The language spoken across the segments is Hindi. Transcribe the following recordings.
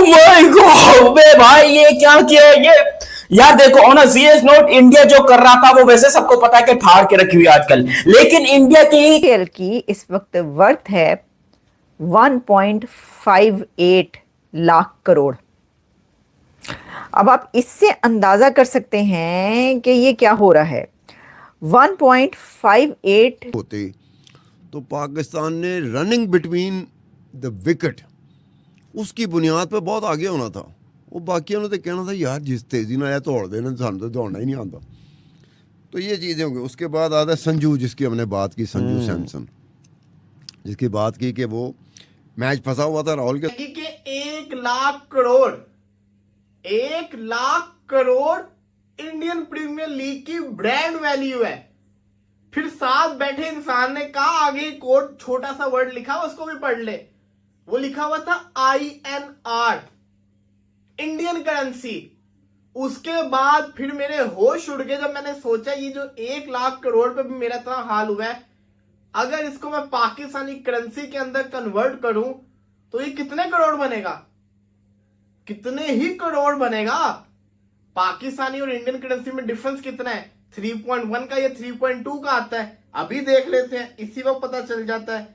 माय गॉड बे भाई, ये क्या किया है ये। यार देखो, on a serious note, India जो कर रहा था वो वैसे सबको पता है कि फाड़ के रखी हुई आजकल, लेकिन इंडिया की आईपीएल की इस वक्त वर्थ है 1.58 लाख करोड़। अब आप इससे अंदाजा कर सकते हैं कि ये क्या हो रहा है। 1.58 होते तो पाकिस्तान ने रनिंग बिटवीन द विकेट उसकी बुनियाद पे बहुत आगे होना था। वो बाकियों ने तो कहना था यार जिस तेजी ना आया तोड़ देना, सानू तो दौड़ना ही नहीं आता। तो ये चीज़ें होंगी। उसके बाद आता है संजू, जिसकी हमने बात की, संजू सैमसन, जिसकी बात की कि वो मैच फंसा हुआ था राहुल के। 1 lakh crore Indian Premier League की ब्रांड वैल्यू है। फिर साथ बैठे इंसान ने कहा, आगे कोट छोटा सा वर्ड लिखा, उसको भी पढ़ ले। वो लिखा हुआ था INR, इंडियन करेंसी। उसके बाद फिर मेरे होश उड़ गए जब मैंने सोचा ये जो 1 लाख करोड़ पे भी मेरा इतना हाल हुआ है, अगर इसको मैं पाकिस्तानी करेंसी के अंदर कन्वर्ट करूं तो ये कितने करोड़ बनेगा, कितने ही करोड़ बनेगा। पाकिस्तानी और इंडियन करेंसी में डिफरेंस कितना है, 3.1 का या 3.2 का आता है। अभी देख लेते हैं, इसी वक्त पता चल जाता है।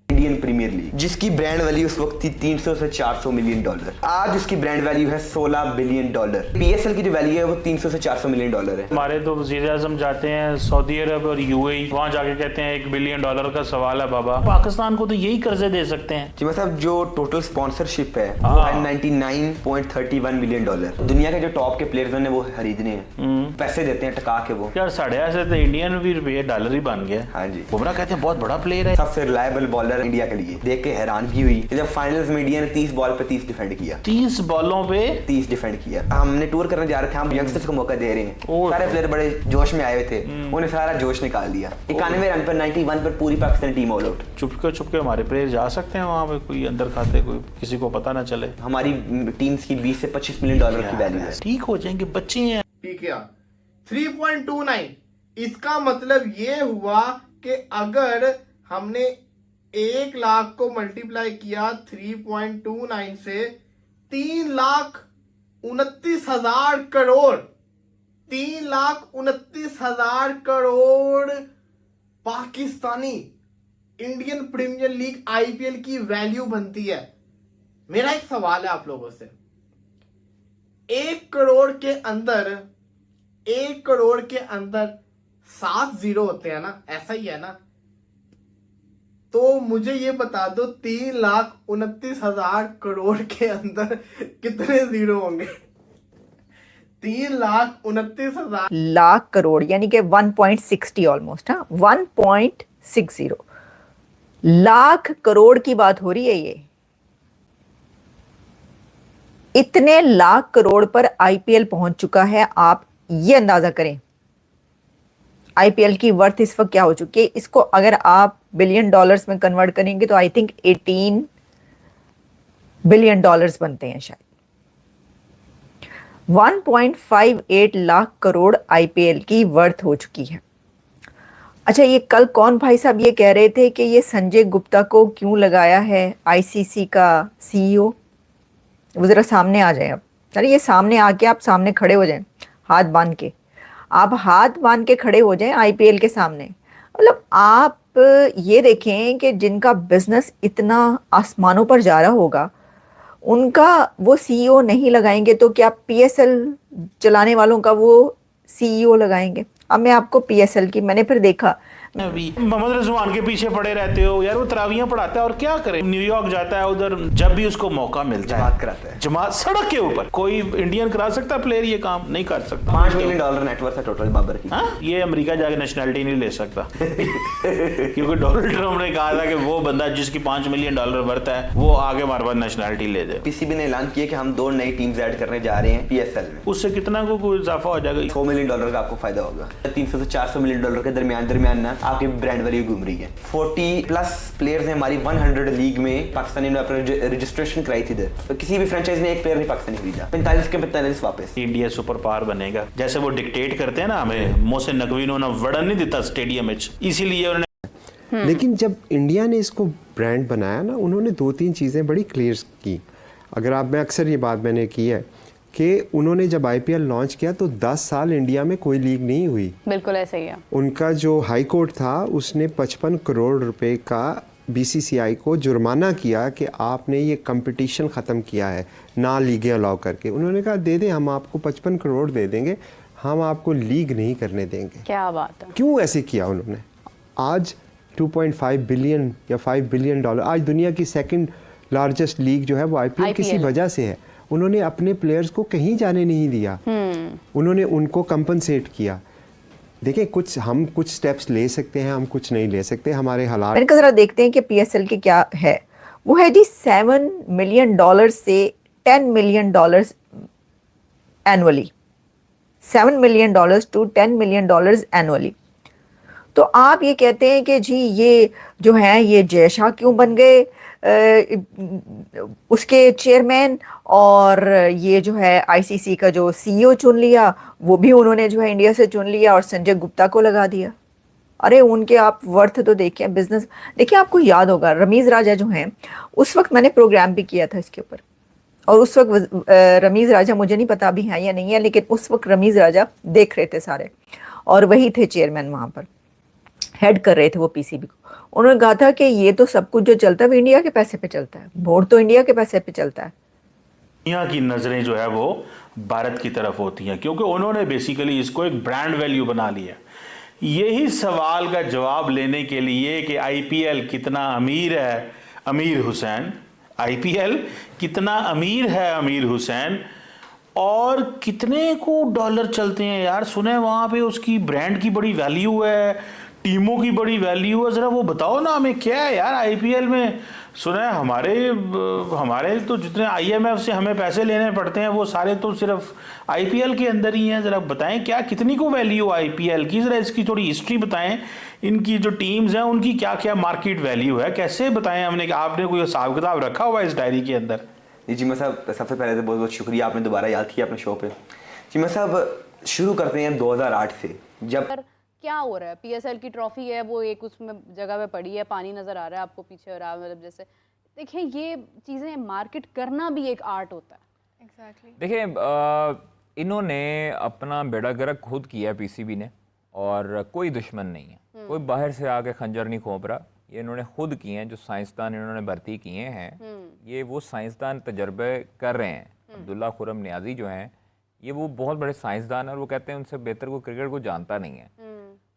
इंडियन प्रीमियर लीग जिसकी ब्रांड वैल्यू उस वक्त थी 300 से 400 मिलियन डॉलर, आज उसकी ब्रांड वैल्यू है 16 बिलियन डॉलर। PSL की जो वैल्यू है वो 300 से 400 मिलियन डॉलर है। हमारे तो वज़ीर आज़म जाते हैं सऊदी अरब और UAE, वहाँ जाके कहते हैं 1 बिलियन डॉलर का सवाल है बाबा। पाकिस्तान को तो यही कर्जे दे सकते हैं। जी मतलब जो टोटल स्पॉन्सरशिप है वो है 99.31 मिलियन डॉलर। दुनिया के जो टॉप के प्लेयर्स ने वो खरीदने हैं, पैसे देते हैं टका के वो। यार साढ़े ऐसे तो इंडियन भी रुपये डॉलर ही बन गया। हाँ जी, बुमराह कहते हैं बहुत बड़ा प्लेयर है, सबसे रिलायबल बॉलर इंडिया के लिए। देख के हैरानगी हुई जब फाइनल्स में इंडिया ने 30 बॉल पे 30 डिफेंड किया। 30 बॉलों पे 30 डिफेंड किया। हमने टूर करने जा रहे थे, हम यंगस्टर्स को मौका दे रहे हैं। सारे प्लेयर बड़े जोश में आए हुए थे, उन्हें सारा जोश निकाल दिया। 91 रन पर 91 पर पूरी पाकिस्तान टीम ऑल आउट। चुपके हमारे प्लेयर जा सकते हैं वहाँ पे, कोई अंदर खाते, कोई किसी को पता ना चले। हमारी टीम्स की 20 से 25 मिलियन डॉलर की वैल्यू है। ठीक हो जाएंगे, बच्चे हैं। ठीक है, 3.29। इसका मतलब ये हुआ कि अगर हमने 1 लाख को मल्टीप्लाई किया 3.29 से, 3,29,000 crore, 3,29,000 crore Pakistani Indian Premier League IPL की वैल्यू बनती है। मेरा एक सवाल है आप लोगों से, 1 करोड़ के अंदर 7 जीरो होते हैं ना, ऐसा ही है ना। तो मुझे ये बता दो 3,29,000 करोड़ के अंदर कितने जीरो होंगे। 3,29,000 लाख करोड़ यानी कि 1.60 ऑलमोस्ट, हाँ 1.60 लाख करोड़ की बात हो रही है। ये इतने लाख करोड़ पर IPL पहुंच चुका है। आप ये अंदाजा करें IPL की वर्थ इस वक्त क्या हो चुकी है। इसको अगर आप बिलियन डॉलर्स में कन्वर्ट करेंगे तो आई थिंक 18 बिलियन डॉलर्स बनते हैं शायद। 1.58 लाख करोड़ IPL की वर्थ हो चुकी है। अच्छा, ये कल कौन भाई साहब ये कह रहे थे कि ये संजय गुप्ता को क्यों लगाया है ICC का CEO। वो जरा सामने आ जाए। अब अरे ये सामने आके आप सामने खड़े हो जाएं, हाथ बांध के। आप हाथ बांध के खड़े हो जाएं IPL के सामने। मतलब आप ये देखें कि जिनका बिजनेस इतना आसमानों पर जा रहा होगा, उनका वो CEO नहीं लगाएंगे तो क्या PSL चलाने वालों का वो CEO लगाएंगे। अब मैं आपको PSL की मैंने फिर देखा, अभी मोहम्मद रिजवान के पीछे पड़े रहते हो यार। वो तरावियां पढ़ाता है और क्या करे, न्यूयॉर्क जाता है, उधर जब भी उसको मौका मिलता है जमात कराता है। जमात सड़क के ऊपर। कोई इंडियन करा सकता प्लेयर ये काम? नहीं कर सकता। 5 मिलियन डॉलर नेटवर्थ है टोटल बाबर की। हाँ? ये अमेरिका जाके नेशनलिटी नहीं ले सकता क्योंकि डोनाल्ड ट्रम्प ने कहा था कि वो बंदा जिसकी 5 मिलियन डॉलर वर्थ है वो आगे हमारे पास नेशनलिटी ले दे। PCB ने ऐलान किया कि हम 2 नई टीम्स ऐड करने जा रहे हैं PSL में। उससे कितना को कोई इजाफा हो जाएगा? 100 मिलियन डॉलर का आपको फायदा होगा। 300 से 400 मिलियन डॉलर के दरमियान ना आपकी ब्रांड वैल्यू घूम रही है। 40 प्लस प्लेयर्स हैं हमारी 100 लीग में। पाकिस्तानी ने अपना रजिस्ट्रेशन कराई थी इधर, तो किसी भी फ्रेंचाइज ने एक प्लेयर नहीं पाकिस्तानी खरीदा। 45 के 45 वापस। इंडिया सुपर पावर बनेगा जैसे वो डिक्टेट करते हैं ना हमें। मोहसिन नकवी ने वड़न नहीं दिता स्टेडियम में, इसीलिए उन्होंने लेकिन जब इंडिया ने इसको ब्रांड बनाया ना, उन्होंने 2-3 चीज़ें बड़ी क्लियर की। अगर आप, मैं अक्सर ये बात मैंने की है कि उन्होंने जब आईपीएल लॉन्च किया तो 10 साल इंडिया में कोई लीग नहीं हुई। बिल्कुल ऐसा ही है। उनका जो हाई कोर्ट था उसने 55 करोड़ रुपए का बीसीसीआई को जुर्माना किया कि आपने ये कंपटीशन ख़त्म किया है ना लीगें अलाउ करके। उन्होंने कहा दे दें, हम आपको 55 करोड़ दे देंगे, हम आपको लीग नहीं करने देंगे। क्या बात है। क्यों ऐसे किया उन्होंने? आज 2.5 बिलियन या 5 बिलियन डॉलर, आज दुनिया की सेकंड लार्जेस्ट लीग जो है वो आईपीएल किसी वजह से है। उन्होंने अपने प्लेयर्स को कहीं जाने नहीं दिया, उन्होंने उनको कंपनसेट किया। देखिए, हम कुछ स्टेप्स ले सकते हैं, हम कुछ नहीं ले सकते, हमारे हालात। मैंने कहा जरा देखते हैं कि पीएसएल की क्या है। वो है जी $7 मिलियन से $10 million annually, $7 million to $10 million annually. तो आप ये कहते हैं कि जी ये जो है ये जय शाह क्यों बन गए उसके चेयरमैन, और ये जो है आईसीसी का जो सीईओ चुन लिया वो भी उन्होंने जो है इंडिया से चुन लिया और संजय गुप्ता को लगा दिया। अरे उनके आप वर्थ तो देखिए, बिजनेस देखिए। आपको याद होगा रमीज राजा जो हैं, उस वक्त मैंने प्रोग्राम भी किया था इसके ऊपर, और उस वक्त रमीज राजा, मुझे नहीं पता अभी है या नहीं है, लेकिन उस वक्त रमीज राजा देख रहे थे सारे, और वही थे चेयरमैन, वहाँ पर हेड कर रहे थे वो पीसीबी को। उन्होंने कहा था कि ये तो सब कुछ जो चलता है वो इंडिया के पैसे पे चलता है, बोर्ड तो इंडिया के पैसे पे चलता है। दुनिया की नजरें जो है वो भारत की तरफ होती हैं, क्योंकि उन्होंने बेसिकली इसको एक ब्रांड वैल्यू बना लिया। यही सवाल का जवाब लेने के लिए कि आईपीएल कितना अमीर है अमीर हुसैन, आईपीएल कितना अमीर है अमीर हुसैन, और कितने को डॉलर चलते हैं यार। सुने वहां पे उसकी ब्रांड की बड़ी वैल्यू है, टीमों की बड़ी वैल्यू है, जरा वो बताओ ना हमें क्या है यार आईपीएल में। सुना है हमारे तो जितने आईएमएफ से हमें पैसे लेने पड़ते हैं वो सारे तो सिर्फ आईपीएल के अंदर ही हैं। जरा बताएं क्या कितनी को वैल्यू आईपीएल की, जरा इसकी थोड़ी हिस्ट्री बताएं, इनकी जो टीम्स हैं उनकी क्या क्या मार्केट वैल्यू है, कैसे बताएं हमने, आपने कोई हिसाब किताब रखा हुआ है इस डायरी के अंदर? जी मैं साहब, सबसे पहले तो बहुत बहुत शुक्रिया, आपने दोबारा याद किया अपने शो पे। जी मैं साहब, शुरू करते हैं 2008 से, जब क्या हो रहा है। पीएसएल की ट्रॉफी है वो एक उसमें जगह पे पड़ी है, पानी नजर आ रहा है आपको पीछे, और मतलब जैसे देखिए ये चीजें मार्केट करना भी एक आर्ट होता है। एग्जैक्टली देखिए इन्होंने अपना बेड़ा गर्क खुद किया पीसीबी ने, और कोई दुश्मन नहीं है, कोई बाहर से आके खंजर नहीं खोप रहा, ये इन्होंने खुद किए हैं। जो साइंसदान इन्होंने भर्ती किए हैं ये वो साइंसदान तजर्बे कर रहे हैं। अब्दुल्ला खुरम नियाजी जो हैं ये वो बहुत बड़े साइंसदान हैं, और वो कहते हैं उनसे बेहतर को क्रिकेट को जानता नहीं है।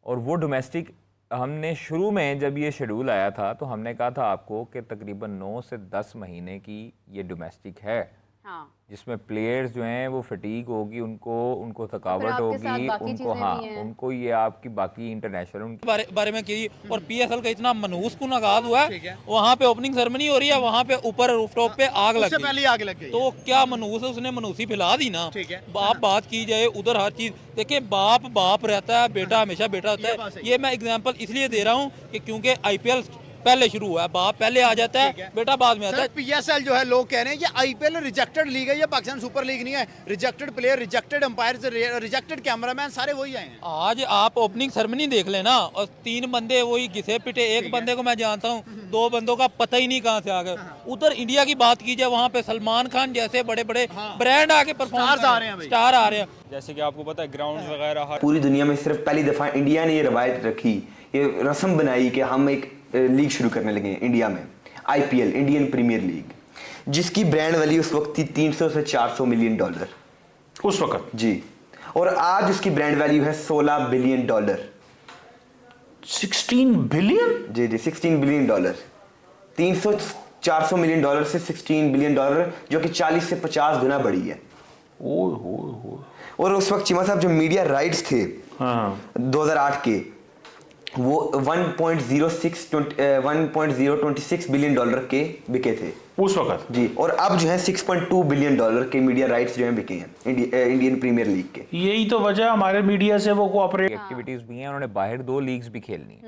और वो डोमेस्टिक, हमने शुरू में जब ये शेड्यूल आया था तो हमने कहा था आपको कि तकरीबन 9 से 10 महीने की ये डोमेस्टिक है, हाँ। जिसमें प्लेयर्स जो हैं वो फटीग होगी, उनको थकावट होगी, उनको उनको ये आपकी बाकी इंटरनेशनल उनके बारे में की। और पीएसएल का इतना मनहूस कुन आगाज हुआ है, वहाँ पे ओपनिंग सेरेमनी हो रही है, वहाँ पे ऊपर रूफटॉप पे आग लग गई, पहले आग लग गई। तो क्या मनहूस है, उसने मनहूसी फैला दी ना। बाप बात की जाए उधर हर चीज देखिए, बाप रहता है, बेटा हमेशा बेटा होता है। ये मैं एग्जाम्पल इसलिए दे रहा हूँ कि क्योंकि आईपीएल पहले शुरू हुआ है, बाप पहले आ जाता है, बेटा बाद में आता है। पीएसएल जो है लोग कह रहे हैं कि आईपीएल रिजेक्टेड लीग है, ये पाकिस्तान सुपर लीग नहीं है। Rejected player, rejected umpire, rejected cameraman सारे वही आए हैं। आज आप ओपनिंग सेरेमनी देख लेना, और 3 बंदे वही घिसे पिटे, एक बंदे को मैं जानता हूँ, 2 बंदों का पता ही नहीं कहाँ से आ गए। उधर इंडिया की बात की जाए, वहाँ पे सलमान खान जैसे बड़े बड़े ब्रांड आके परफॉर्म स्टार आ रहे हैं। जैसे कि आपको पता है ग्राउंड वगैरह पूरी दुनिया में सिर्फ पहली दफा इंडिया ने ये रवायत रखी, ये रस्म बनाई कि हम एक लीग शुरू करने लगे हैं इंडिया में, आईपीएल, इंडियन प्रीमियर लीग, जिसकी ब्रांड वैल्यू उस वक्त थी 300 से 400 मिलियन डॉलर उस वक्त जी, और आज उसकी ब्रांड वैल्यू है $16 बिलियन। 16 बिलियन? जी 16 बिलियन डॉलर। 300-400 मिलियन डॉलर से 16 बिलियन डॉलर, जो कि 40 से 50 गुना बढ़ी है। और उस वक्त चीमा साहब जो मीडिया राइट्स थे 2008 के, वो 1.026 बिलियन डॉलर के बिके थे उस वक्त जी, और अब जो है 6.2 बिलियन डॉलर के मीडिया राइट्स जो है बिके हैं इंडियन प्रीमियर लीग के। यही तो वजह हमारे मीडिया से वो कोऑपरेट एक्टिविटीज भी हैं। उन्होंने बाहर 2 लीग्स भी खेलनी है,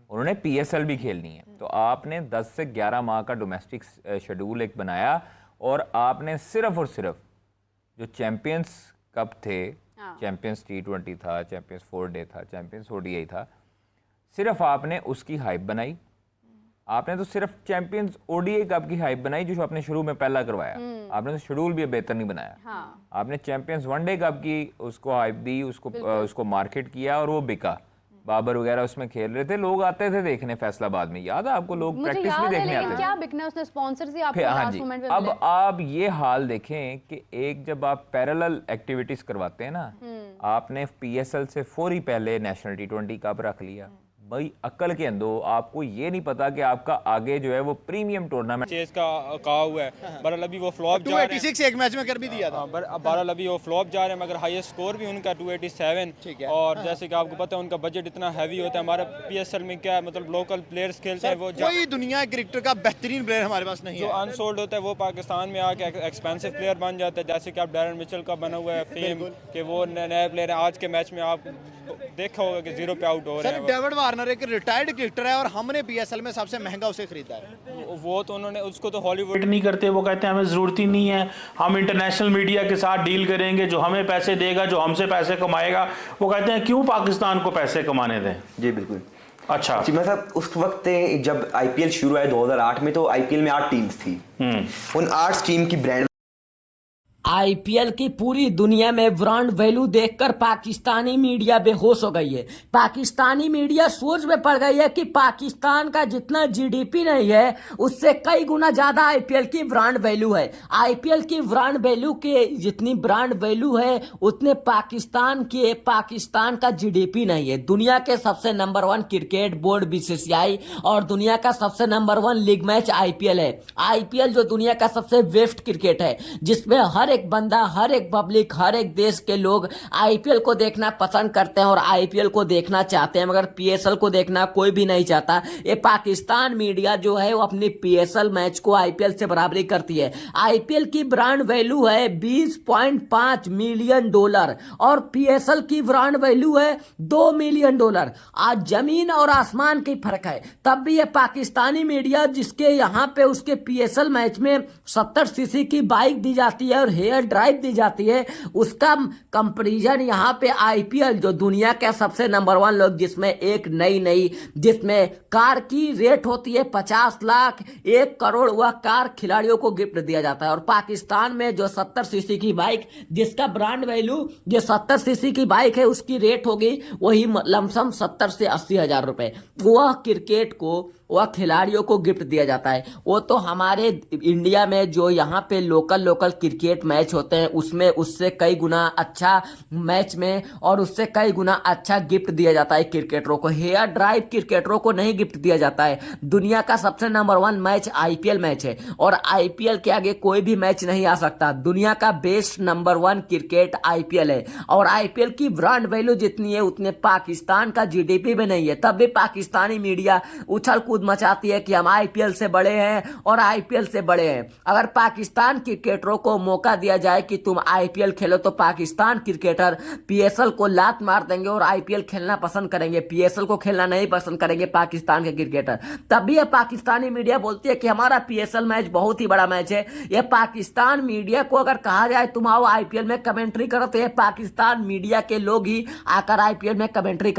उन्होंने पीएसएल भी खेलनी है। तो आपने 10 से 11 माह का डोमेस्टिक शेड्यूल एक बनाया, और आपने सिर्फ और सिर्फ जो चैंपियंस कप थे, चैंपियंस T20 था, चैंपियंस 4 डे था, चैंपियंस ODI था, सिर्फ आपने उसकी हाइप बनाई आपने तो सिर्फ चैंपियंस ओडीआई कप की हाइप बनाई जो आपने शुरू में पहला करवाया, आपने तो शेड्यूल भी बेहतर नहीं बनाया। हाँ। आपने चैंपियंस वनडे कप की उसको हाइप दी, उसको मार्केट किया और वो बिका। बाबर वगैरह उसमें खेल रहे थे, लोग आते थे देखने फैसलाबाद में, याद है आपको, लोग प्रैक्टिस भी देखने आते थे। क्या बिकना उसने स्पॉन्सर से आपको हाँ लास्ट जी। मोमेंट में अब मिले। आप ये हाल देखें कि एक जब आप पैरेलल एक्टिविटीज करवाते हैं ना, आपने पीएसएल से फौरी पहले नेशनल टी20 कप रख लिया, भाई अक्ल के अंदो, आपको ये नहीं पता कि आपका आगे जो है वो प्रीमियम टूर्नामेंट चेस का कहा हुआ है, बहरहाल अभी वो फ्लॉप जा रहे हैं। 286 एक मैच में कर भी दिया था। बहरहाल अभी वो फ्लॉप जा रहे हैं, मगर हाईएस्ट स्कोर भी उनका 287। ठीक है। और जैसे कि आपको पता है उनका बजट इतना हैवी होता है। हमारा पीएसएल में क्या है, मतलब लोकल प्लेयर्स खेलते हैं, वो कोई दुनिया क्रिकेटर का बेहतरीन प्लेयर हमारे पास नहीं जो है। अनसोल्ड होता है वो पाकिस्तान में आके एक्सपेंसिव प्लेयर बन जाता है। जैसे कि आप डैरन मिचेल का बना हुआ है फेम कि वो नया प्लेयर है। आज के मैच में आप देखा होगा कि 0 पे आउट हो रहे सर हैं। डेविड वार्नर एक रिटायर्ड क्रिकेटर है और हमने पीएसएल में सबसे महंगा उसे खरीदा है। वो तो उन्होंने उसको तो हॉलीवुड नहीं करते, वो कहते हैं हमें जरूरत ही नहीं है, हम इंटरनेशनल मीडिया के साथ डील करेंगे, जो हमें पैसे देगा, जो हमसे पैसे कमाएगा। वो कहते हैं क्यों पाकिस्तान को पैसे कमाने दें। जी बिल्कुल। अच्छा जी मतलब उस वक्त जब आईपीएल शुरू हुआ 2008 में, तो आईपीएल में 8 टीम्स थी। उन 8 टीम की ब्रांड आईपीएल की पूरी दुनिया में ब्रांड वैल्यू देखकर पाकिस्तानी मीडिया बेहोश हो गई है। पाकिस्तानी मीडिया सोच में पड़ गई है कि पाकिस्तान का जितना जीडीपी नहीं है उससे कई गुना ज्यादा आईपीएल की ब्रांड वैल्यू है। आईपीएल की ब्रांड वैल्यू के जितनी ब्रांड वैल्यू है उतने पाकिस्तान का जीडीपी नहीं है। दुनिया के सबसे नंबर 1 क्रिकेट बोर्ड बीसीसीआई और दुनिया का सबसे नंबर 1 लीग मैच आईपीएल है। आईपीएल जो दुनिया का सबसे बेस्ट क्रिकेट है, जिसमें हर एक बंदा, हर एक पब्लिक, हर एक देश के लोग आईपीएल को देखना पसंद करते हैं और आईपीएल को देखना चाहते हैं, मगर पीएसएल को देखना कोई भी नहीं चाहता। ये पाकिस्तान मीडिया जो है वो अपनी पीएसएल मैच को आईपीएल से बराबरी करती है। आईपीएल की ब्रांड वैल्यू है $20.5 मिलियन और पीएसएल की ब्रांड वैल्यू है $2 मिलियन। आज जमीन और आसमान की फर्क है। तब भी ये पाकिस्तानी मीडिया, जिसके यहाँ पे उसके पीएसएल मैच में 70 सीसी की बाइक दी जाती है और हेयर ड्राइव दी जाती है, उसका कंपैरिजन यहाँ पे आईपीएल जो दुनिया के सबसे नंबर 1 लोग, जिसमें एक नई जिसमें कार की रेट होती है 50 लाख, 1 करोड़, वह कार खिलाड़ियों को गिफ्ट दिया जाता है। और पाकिस्तान में जो 70 सीसी की बाइक, जिसका ब्रांड वैल्यू जो 70 सीसी की बाइक है उसकी रेट होगी वही लमसम 70 से 80 हजार रुपए, वह क्रिकेट को, वह खिलाड़ियों को गिफ्ट दिया जाता है। वो तो हमारे इंडिया में जो यहाँ पे लोकल क्रिकेट मैच होते हैं उसमें उससे कई गुना अच्छा मैच में और उससे कई गुना अच्छा गिफ्ट दिया जाता है क्रिकेटरों को। हेयर ड्राइव क्रिकेटरों को नहीं गिफ्ट दिया जाता है। दुनिया का सबसे नंबर 1 मैच आईपीएल मैच है और आईपीएल के आगे कोई भी मैच नहीं आ सकता। दुनिया का बेस्ट नंबर 1 क्रिकेट आईपीएल है और आईपीएल की ब्रांड वैल्यू जितनी है उतने पाकिस्तान का जीडीपी भी नहीं है। तब भी पाकिस्तानी मीडिया उछल कूद मचाती है कि हम आईपीएल से बड़े हैं और आईपीएल से बड़े हैं। अगर पाकिस्तान क्रिकेटरों को मौका दिया जाए कि तुम आईपीएल खेलो तो पाकिस्तान क्रिकेटर पीएसएल को लात मार देंगे और आईपीएल खेलना पसंद करेंगे, पीएसएल को खेलना नहीं पसंद करेंगे पाकिस्तान के क्रिकेटर। तब भी यह पाकिस्तानी मीडिया बोलती है कि हमारा पीएसएल मैच बहुत ही बड़ा मैच है। यह पाकिस्तान मीडिया को अगर कहा जाए तुम आओ आईपीएल में कमेंट्री करो, तो यह पाकिस्तान मीडिया के लोग ही आकर आईपीएल में कमेंट्री